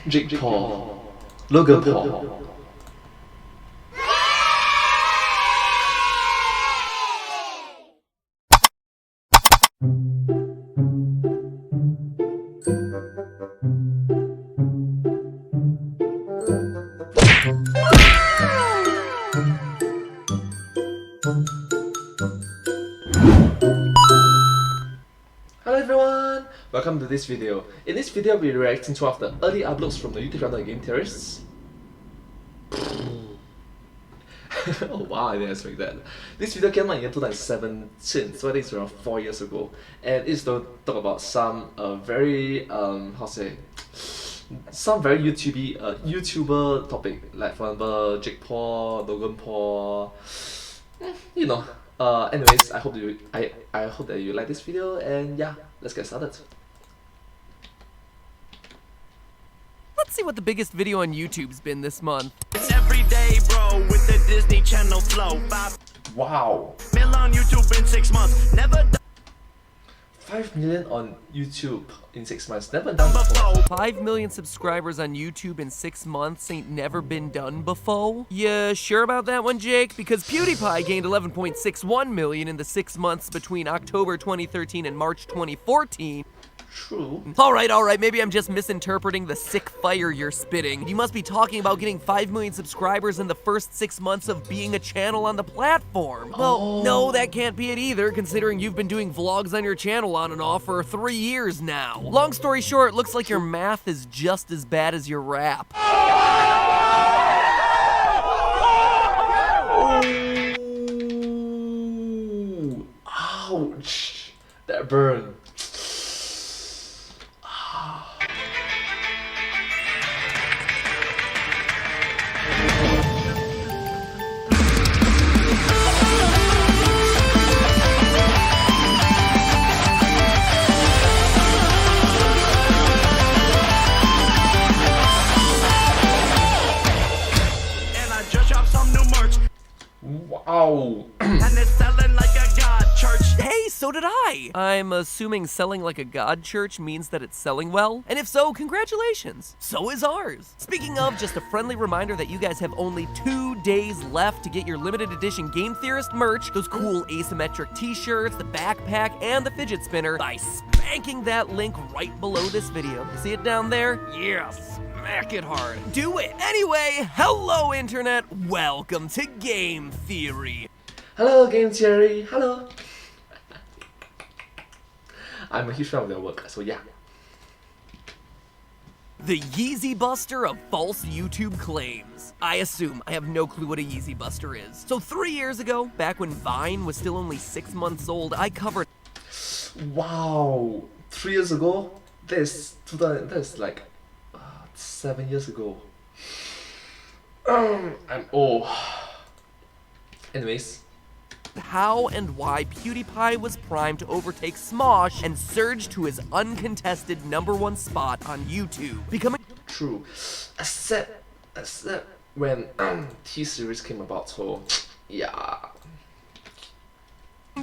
Jake Paul, Logan Paul. Hello everyone! Welcome to this video. In this video, we're reacting to one of the early uploads from the YouTube channel Game Theorists. Oh wow, I didn't expect that. This video came out in 2017, so I think it's around 4 years ago. And it's to talk about some very, some very YouTuber topic, like for example, Jake Paul, Logan Paul, you know. Anyways, I hope that you like this video, and yeah, let's get started. Let's see what the biggest video on YouTube's been this month. It's every day, bro, with the Disney Channel flow. 5 Wow, million on YouTube in 6 months. Never done 5 million on YouTube in 6 months. Never done before. before. 5 million subscribers on YouTube in 6 months ain't never been done before. You sure about that one, Jake? Because PewDiePie gained 11.61 million in the 6 months between October 2013 and March 2014. True. Alright, maybe I'm just misinterpreting the sick fire you're spitting. You must be talking about getting 5 million subscribers in the first 6 months of being a channel on the platform. Well, no, that can't be it either, considering you've been doing vlogs on your channel on and off for 3 years now. Long story short, looks like your math is just as bad as your rap. Ooh, ouch, that burn. And I just dropped some new merch. Wow. And it's selling like a god church. Hey, so did I! I'm assuming selling like a god church means that it's selling well? And if so, congratulations! So is ours! Speaking of, just a friendly reminder that you guys have only 2 days left to get your limited edition Game Theorist merch, those cool asymmetric t-shirts, the backpack, and the fidget spinner by spanking that link right below this video. See it down there? Yes! Smack it hard. Do it! Anyway, hello internet! Welcome to Game Theory! Hello, Game Theory. Hello. I'm a huge fan of their work, so yeah. The Yeezy Buster of false YouTube claims. I assume I have no clue what a Yeezy Buster is. So 3 years ago, back when Vine was still only 6 months old, I covered Wow, 3 years ago? That's like 7 years ago. I'm old. Anyways. how and why PewDiePie was primed to overtake Smosh and surge to his uncontested #1 spot on YouTube, becoming True. Except when T-Series came about, so yeah.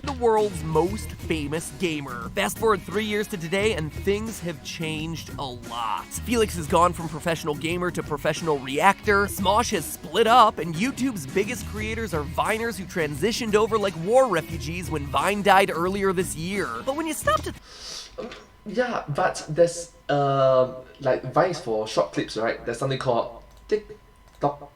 the world's most famous gamer. Fast forward 3 years to today and things have changed a lot. Felix has gone from professional gamer to professional reactor, Smosh has split up, and YouTube's biggest creators are Viners who transitioned over like war refugees when Vine died earlier this year. But when you stop to Yeah, but there's like Vines for short clips, right? There's something called TikTok.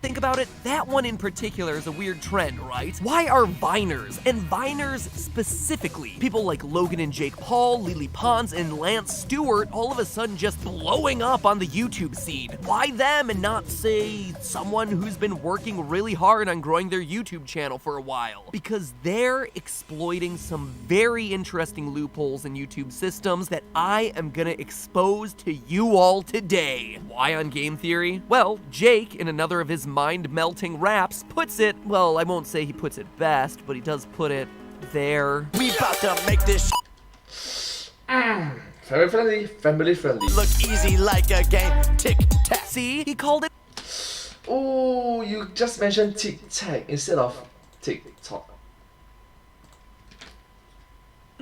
think about it, that one in particular is a weird trend, right? Why are Viners, and Viners specifically, people like Logan and Jake Paul, Lily Pons, and Lance Stewart all of a sudden just blowing up on the YouTube scene? Why them and not, say, someone who's been working really hard on growing their YouTube channel for a while? Because they're exploiting some very interesting loopholes in YouTube systems that I am gonna expose to you all today. Why on Game Theory? Well, Jake, in another of his mind-melting raps, puts it, well, I won't say he puts it best, but he does put it there. We about to make this Very friendly, family friendly. look easy like a game. Tic-tac. See? He called it Oh, you just mentioned tic-tac instead of TikTok.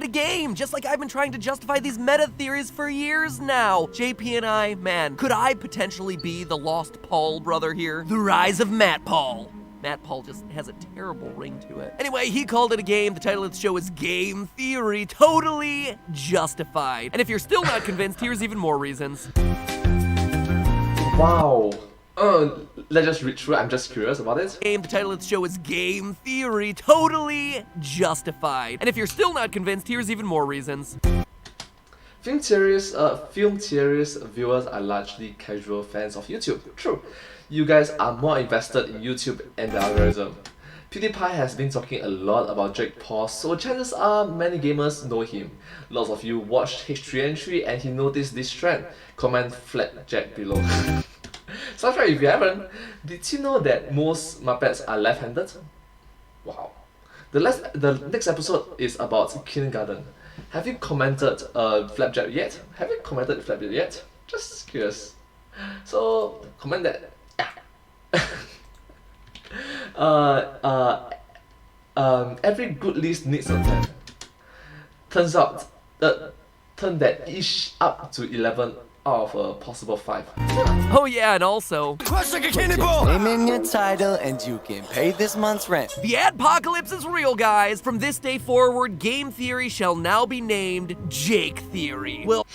a game, just like I've been trying to justify these meta theories for years now. JP and I, man, could I potentially be the lost Paul brother here? The rise of Matt Paul. Matt Paul just has a terrible ring to it. Anyway, he called it a game. The title of the show is Game Theory. Totally justified. And if you're still not convinced, here's even more reasons. Wow. Let's just read through. I'm just curious about it. The title of the show is Game Theory. Totally justified. And if you're still not convinced, here's even more reasons. Film theories viewers are largely casual fans of YouTube. True. You guys are more invested in YouTube and the algorithm. PewDiePie has been talking a lot about Jake Paul, so chances are many gamers know him. Lots of you watched H3N3 and he noticed this trend. Comment flapjack below. Subscribe if you haven't. Did you know that most Muppets are left-handed? Wow. The next episode is about kindergarten. Have you commented flapjack yet? Have you commented flapjack yet? Just curious. So comment that. Every good list needs a 10. Turns out turn that each up to 11 out of a possible 5. Oh yeah, and also, Crush like a cannonball! Name in your title and you can pay this month's rent. the adpocalypse is real, guys. From this day forward, Game Theory shall now be named Jake Theory. We'll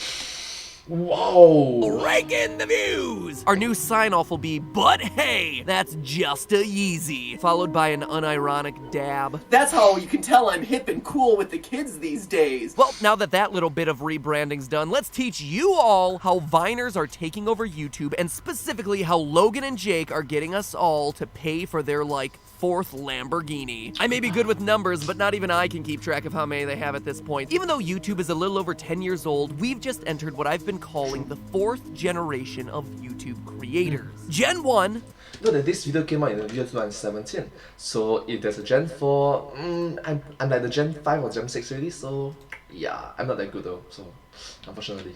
Wow. rake in the views. Our new sign-off will be, but hey, that's just a Yeezy, followed by an unironic dab. That's how you can tell I'm hip and cool with the kids these days. Well, now that that little bit of rebranding's done, let's teach you all how Viners are taking over YouTube, and specifically how Logan and Jake are getting us all to pay for their, like, 4th Lamborghini. I may be good with numbers, but not even I can keep track of how many they have at this point. Even though YouTube is a little over 10 years old, we've just entered what I've been calling the 4th generation of YouTube creators. Gen 1, Note that this video came out in the year 2017. So if there's a Gen 4, I'm like the Gen 5 or Gen 6 already, so yeah, I'm not that good though, so unfortunately.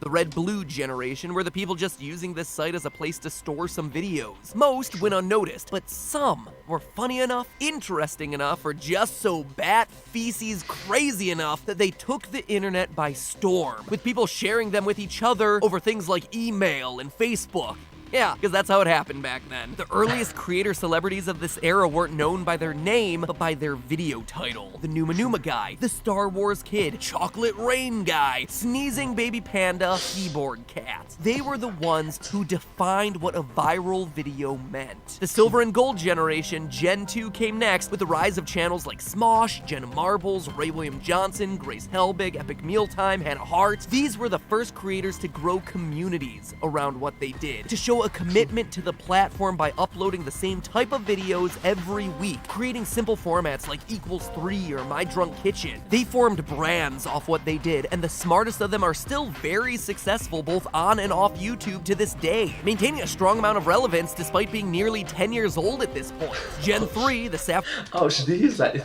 the red-blue generation, were the people just using this site as a place to store some videos. Most went unnoticed, but some were funny enough, interesting enough, or just so bat feces crazy enough that they took the internet by storm, with people sharing them with each other over things like email and Facebook. Yeah, because that's how it happened back then. The earliest creator celebrities of this era weren't known by their name, but by their video title. The Numa Numa guy, the Star Wars kid, Chocolate Rain guy, Sneezing Baby Panda, Keyboard Cat. They were the ones who defined what a viral video meant. The Silver and Gold generation, Gen 2, came next with the rise of channels like Smosh, Jenna Marbles, Ray William Johnson, Grace Helbig, Epic Mealtime, Hannah Hart. These were the first creators to grow communities around what they did, to show a commitment to the platform by uploading the same type of videos every week, creating simple formats like =3 or My Drunk Kitchen. They formed brands off what they did, and the smartest of them are still very successful both on and off YouTube to this day, maintaining a strong amount of relevance despite being nearly 10 years old at this point. Gen 3, the Saf- Ouch, this is like,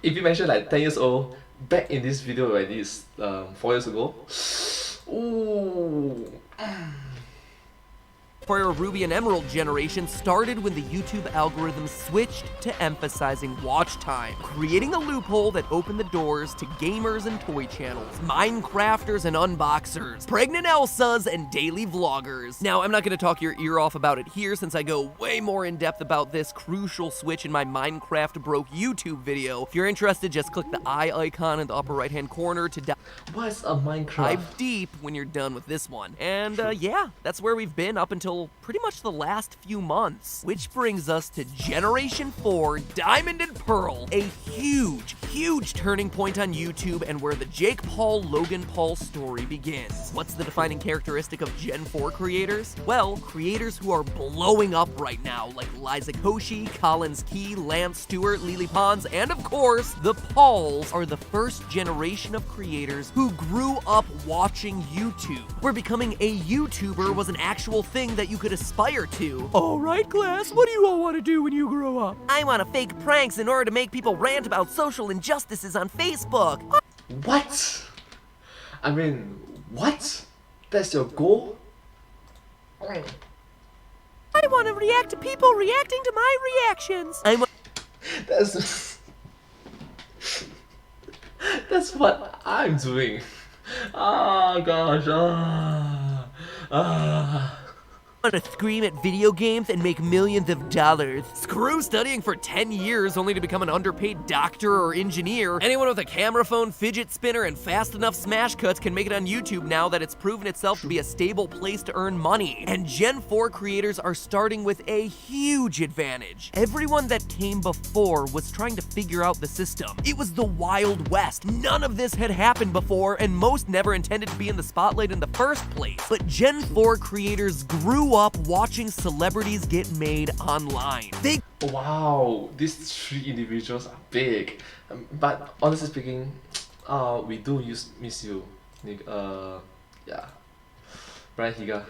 if you mention like 10 years old, back in this video already is 4 years ago. Ooh. Fire Ruby and Emerald generation started when the YouTube algorithm switched to emphasizing watch time, creating a loophole that opened the doors to gamers and toy channels, Minecrafters and unboxers, pregnant Elsas, and daily vloggers. Now, I'm not going to talk your ear off about it here since I go way more in depth about this crucial switch in my Minecraft broke YouTube video. If you're interested, just click the eye icon in the upper right hand corner to What's a Minecraft? dive deep when you're done with this one. And yeah, that's where we've been up until pretty much the last few months. Which brings us to Generation 4, Diamond and Pearl, a huge turning point on YouTube and where the Jake Paul, Logan Paul story begins. What's the defining characteristic of Gen 4 creators? Well, creators who are blowing up right now, like Liza Koshy, Collins Key, Lance Stewart, Lily Pons, and of course, the Pauls are the first generation of creators who grew up watching YouTube, where becoming a YouTuber was an actual thing that you could aspire to. Alright class, what do you all want to do when you grow up? I want to fake pranks in order to make people rant about social injustices on Facebook. What? I mean, what? That's your goal? I want to react to people reacting to my reactions. That's That's what I'm doing. Oh gosh. Want to scream at video games and make millions of dollars. Screw studying for 10 years only to become an underpaid doctor or engineer. Anyone with a camera phone, fidget spinner, and fast enough smash cuts can make it on YouTube now that it's proven itself to be a stable place to earn money. And Gen 4 creators are starting with a huge advantage. Everyone that came before was trying to figure out the system. It was the Wild West. None of this had happened before, and most never intended to be in the spotlight in the first place. But Gen 4 creators grew up watching celebrities get made online. Wow, these three individuals are big. But honestly speaking, we do miss you. Yeah. Brian Higa.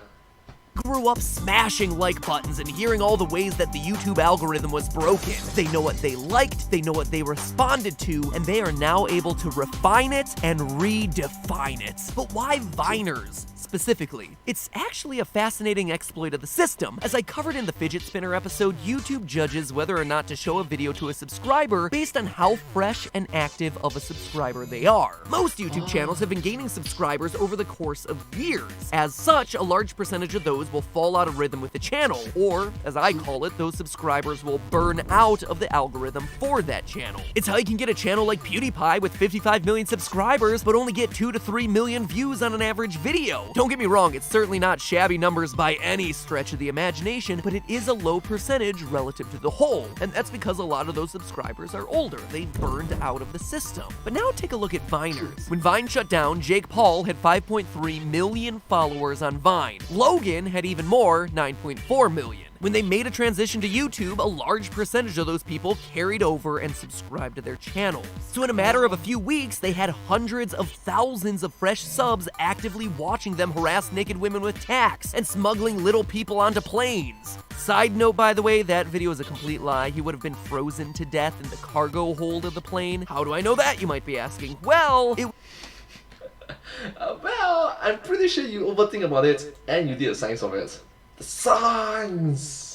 Grew up smashing like buttons and hearing all the ways that the YouTube algorithm was broken. They know what they liked, they know what they responded to, and they are now able to refine it and redefine it. But why Viners specifically? It's actually a fascinating exploit of the system. As I covered in the fidget spinner episode, YouTube judges whether or not to show a video to a subscriber based on how fresh and active of a subscriber they are. Most YouTube channels have been gaining subscribers over the course of years. As such, a large percentage of those will fall out of rhythm with the channel, or, as I call it, those subscribers will burn out of the algorithm for that channel. It's how you can get a channel like PewDiePie with 55 million subscribers, but only get 2 to 3 million views on an average video. Don't get me wrong, it's certainly not shabby numbers by any stretch of the imagination, but it is a low percentage relative to the whole, and that's because a lot of those subscribers are older. They've burned out of the system. But now take a look at Viners. When Vine shut down, Jake Paul had 5.3 million followers on Vine. Logan had even more, 9.4 million. When they made a transition to YouTube, a large percentage of those people carried over and subscribed to their channels. So in a matter of a few weeks, they had hundreds of thousands of fresh subs actively watching them harass naked women with tacks and smuggling little people onto planes. Side note, by the way, that video is a complete lie. He would have been frozen to death in the cargo hold of the plane. How do I know that, you might be asking? Well, Well, I'm pretty sure you overthink about it and you did a science of it. The science!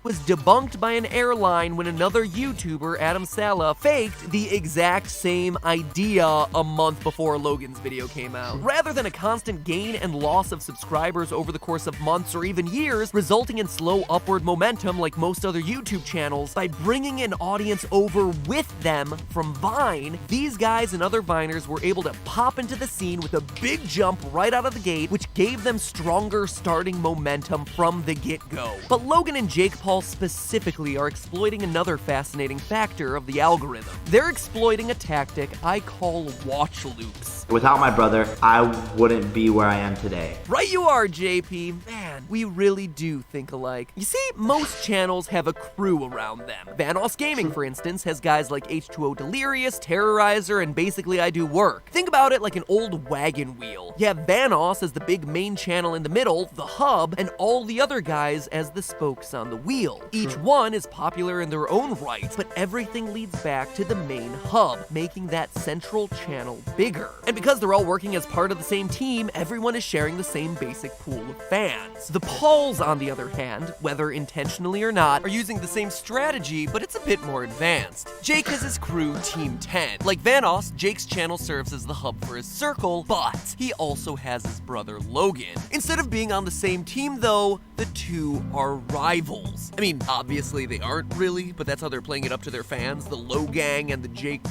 was debunked by an airline when another YouTuber, Adam Sala, faked the exact same idea a month before Logan's video came out. Rather than a constant gain and loss of subscribers over the course of months or even years, resulting in slow upward momentum like most other YouTube channels, by bringing an audience over with them from Vine, these guys and other Viners were able to pop into the scene with a big jump right out of the gate, which gave them stronger starting momentum from the get-go. But Logan and Jake Paul specifically are exploiting another fascinating factor of the algorithm. They're exploiting a tactic I call watch loops. Without my brother, I wouldn't be where I am today. Right you are, JP. Man, we really do think alike. You see, most channels have a crew around them. Vanoss Gaming, for instance, has guys like H2O Delirious, Terrorizer, and Basically I Do Work. Think about it like an old wagon wheel. You have Vanoss as the big main channel in the middle, the hub, and all the other guys as the spokes on the wheel. Each one is popular in their own right, but everything leads back to the main hub, making that central channel bigger. And because they're all working as part of the same team, everyone is sharing the same basic pool of fans. The Pauls, on the other hand, whether intentionally or not, are using the same strategy, but it's a bit more advanced. Jake has his crew, Team 10. Like Vanoss, Jake's channel serves as the hub for his circle, but he also has his brother Logan. Instead of being on the same team, though, the two are rivals. I mean, obviously they aren't really, but that's how they're playing it up to their fans, the Logang and the Jake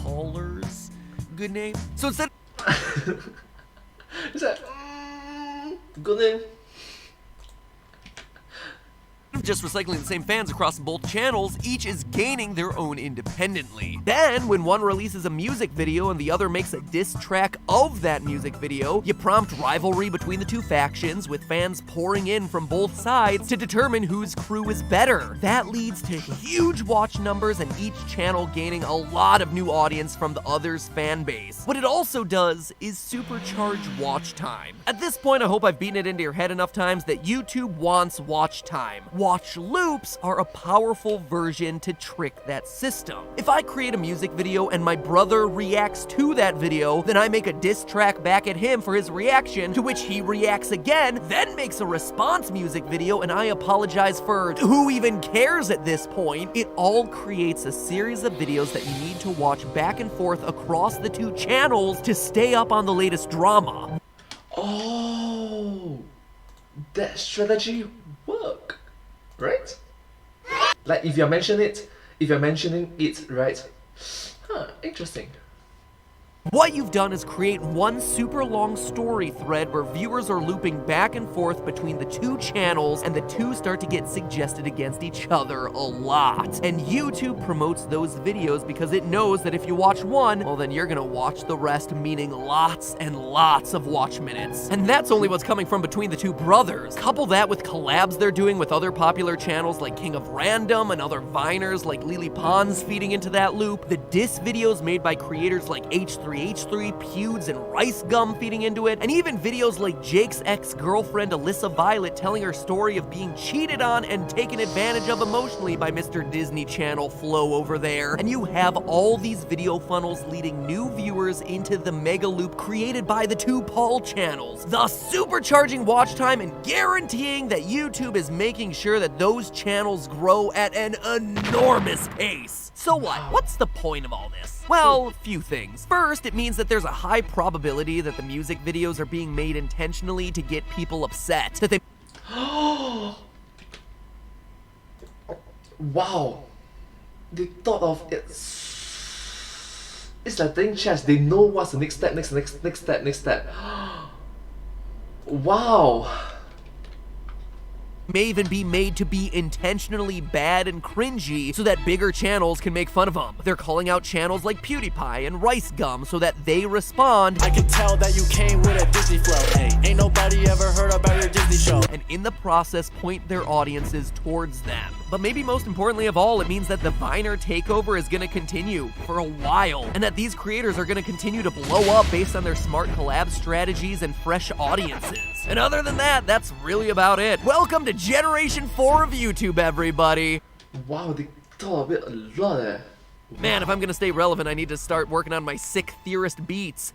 Paulers. Good name? So instead It's like, good name. of just recycling the same fans across both channels, each is gaining their own independently. Then, when one releases a music video and the other makes a diss track of that music video, you prompt rivalry between the two factions, with fans pouring in from both sides to determine whose crew is better. That leads to huge watch numbers and each channel gaining a lot of new audience from the other's fan base. What it also does is supercharge watch time. At this point, I hope I've beaten it into your head enough times that YouTube wants watch time. Why? watch loops are a powerful version to trick that system. If I create a music video and my brother reacts to that video, then I make a diss track back at him for his reaction, to which he reacts again, then makes a response music video, and I apologize for who even cares at this point. It all creates a series of videos that you need to watch back and forth across the two channels to stay up on the latest drama. Oh, that strategy work, right? Like if you're mentioning it, right? Huh, interesting. What you've done is create one super long story thread where viewers are looping back and forth between the two channels, and the two start to get suggested against each other a lot. And YouTube promotes those videos because it knows that if you watch one, well then you're gonna watch the rest, meaning lots and lots of watch minutes. And that's only what's coming from between the two brothers. Couple that with collabs they're doing with other popular channels like King of Random and other Viners like Lily Pons feeding into that loop, the diss videos made by creators like H3, Pewds, and Rice Gum feeding into it, and even videos like Jake's ex-girlfriend Alyssa Violet telling her story of being cheated on and taken advantage of emotionally by Mr. Disney Channel Flo over there. And you have all these video funnels leading new viewers into the mega loop created by the two Paul channels, thus supercharging watch time and guaranteeing that YouTube is making sure that those channels grow at an enormous pace. So what? What's the point of all this? Well, a few things. First, it means that there's a high probability that the music videos are being made intentionally to get people upset. That they Wow, they thought of it. It's like playing chess. They know what's the next step, next step. Wow. may even be made to be intentionally bad and cringy so that bigger channels can make fun of them. They're calling out channels like PewDiePie and Rice Gum so that they respond. I can tell that you came with a Disney flow. Hey, ain't nobody ever heard about your Disney show. And in the process, point their audiences towards them. But maybe most importantly of all, it means that the Viner takeover is gonna continue for a while, and that these creators are gonna continue to blow up based on their smart collab strategies and fresh audiences. And other than that, that's really about it. Welcome to Generation 4 of YouTube, everybody. Wow, they thought of it a lot, eh? Man, if I'm gonna stay relevant, I need to start working on my sick theorist beats.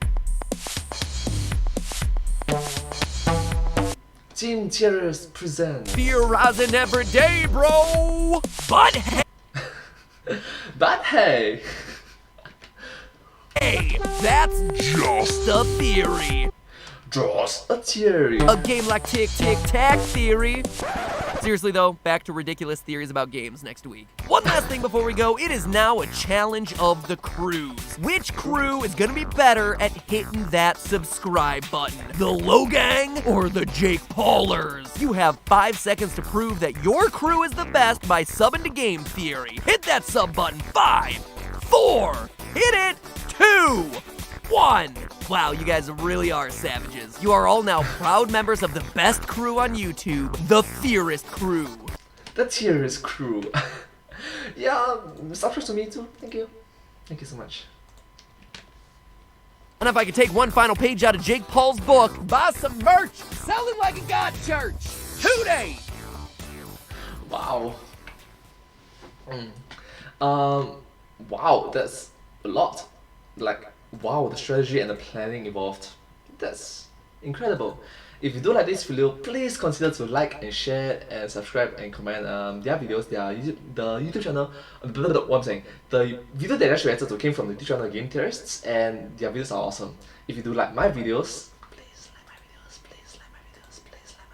Team Cheers present. Theorizing every day, bro! But hey! But hey! Hey, that's just a theory. Just a theory. A game like Tic-Tic-Tac theory. Seriously though, back to ridiculous theories about games next week. One last thing before we go, it is now a challenge of the crews. Which crew is gonna be better at hitting that subscribe button? The Logan or the Jake Paulers? You have 5 seconds to prove that your crew is the best by subbing to Game Theory. Hit that sub button. 5, 4, hit it, 2, 1. Wow, you guys really are savages. You are all now proud members of the best crew on YouTube, the Theorist Crew. The Theorist Crew. Yeah, subscribe to me too. Thank you. Thank you so much. And if I could take one final page out of Jake Paul's book, buy some merch, sell it like a god church. Today. Wow. Wow, that's a lot. Like, wow, the strategy and the planning involved. That's incredible. If you do like this video, please consider to like and share and subscribe and comment their videos, the YouTube channel, what I'm saying, the video that I just reacted to came from the YouTube channel Game Theorists, and their videos are awesome. If you do like my videos, please like my videos, please like my videos, please like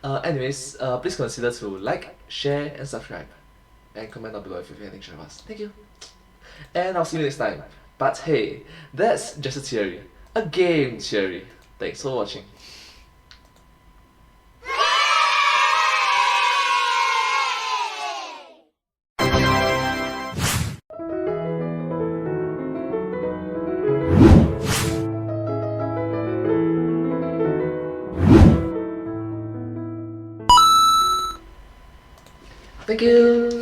my videos. Anyways, please consider to like, share and subscribe, and comment down below if you have anything to share with us. Thank you. And I'll see you next time. But hey, that's just a theory. A game theory. Thanks for watching. Thank you.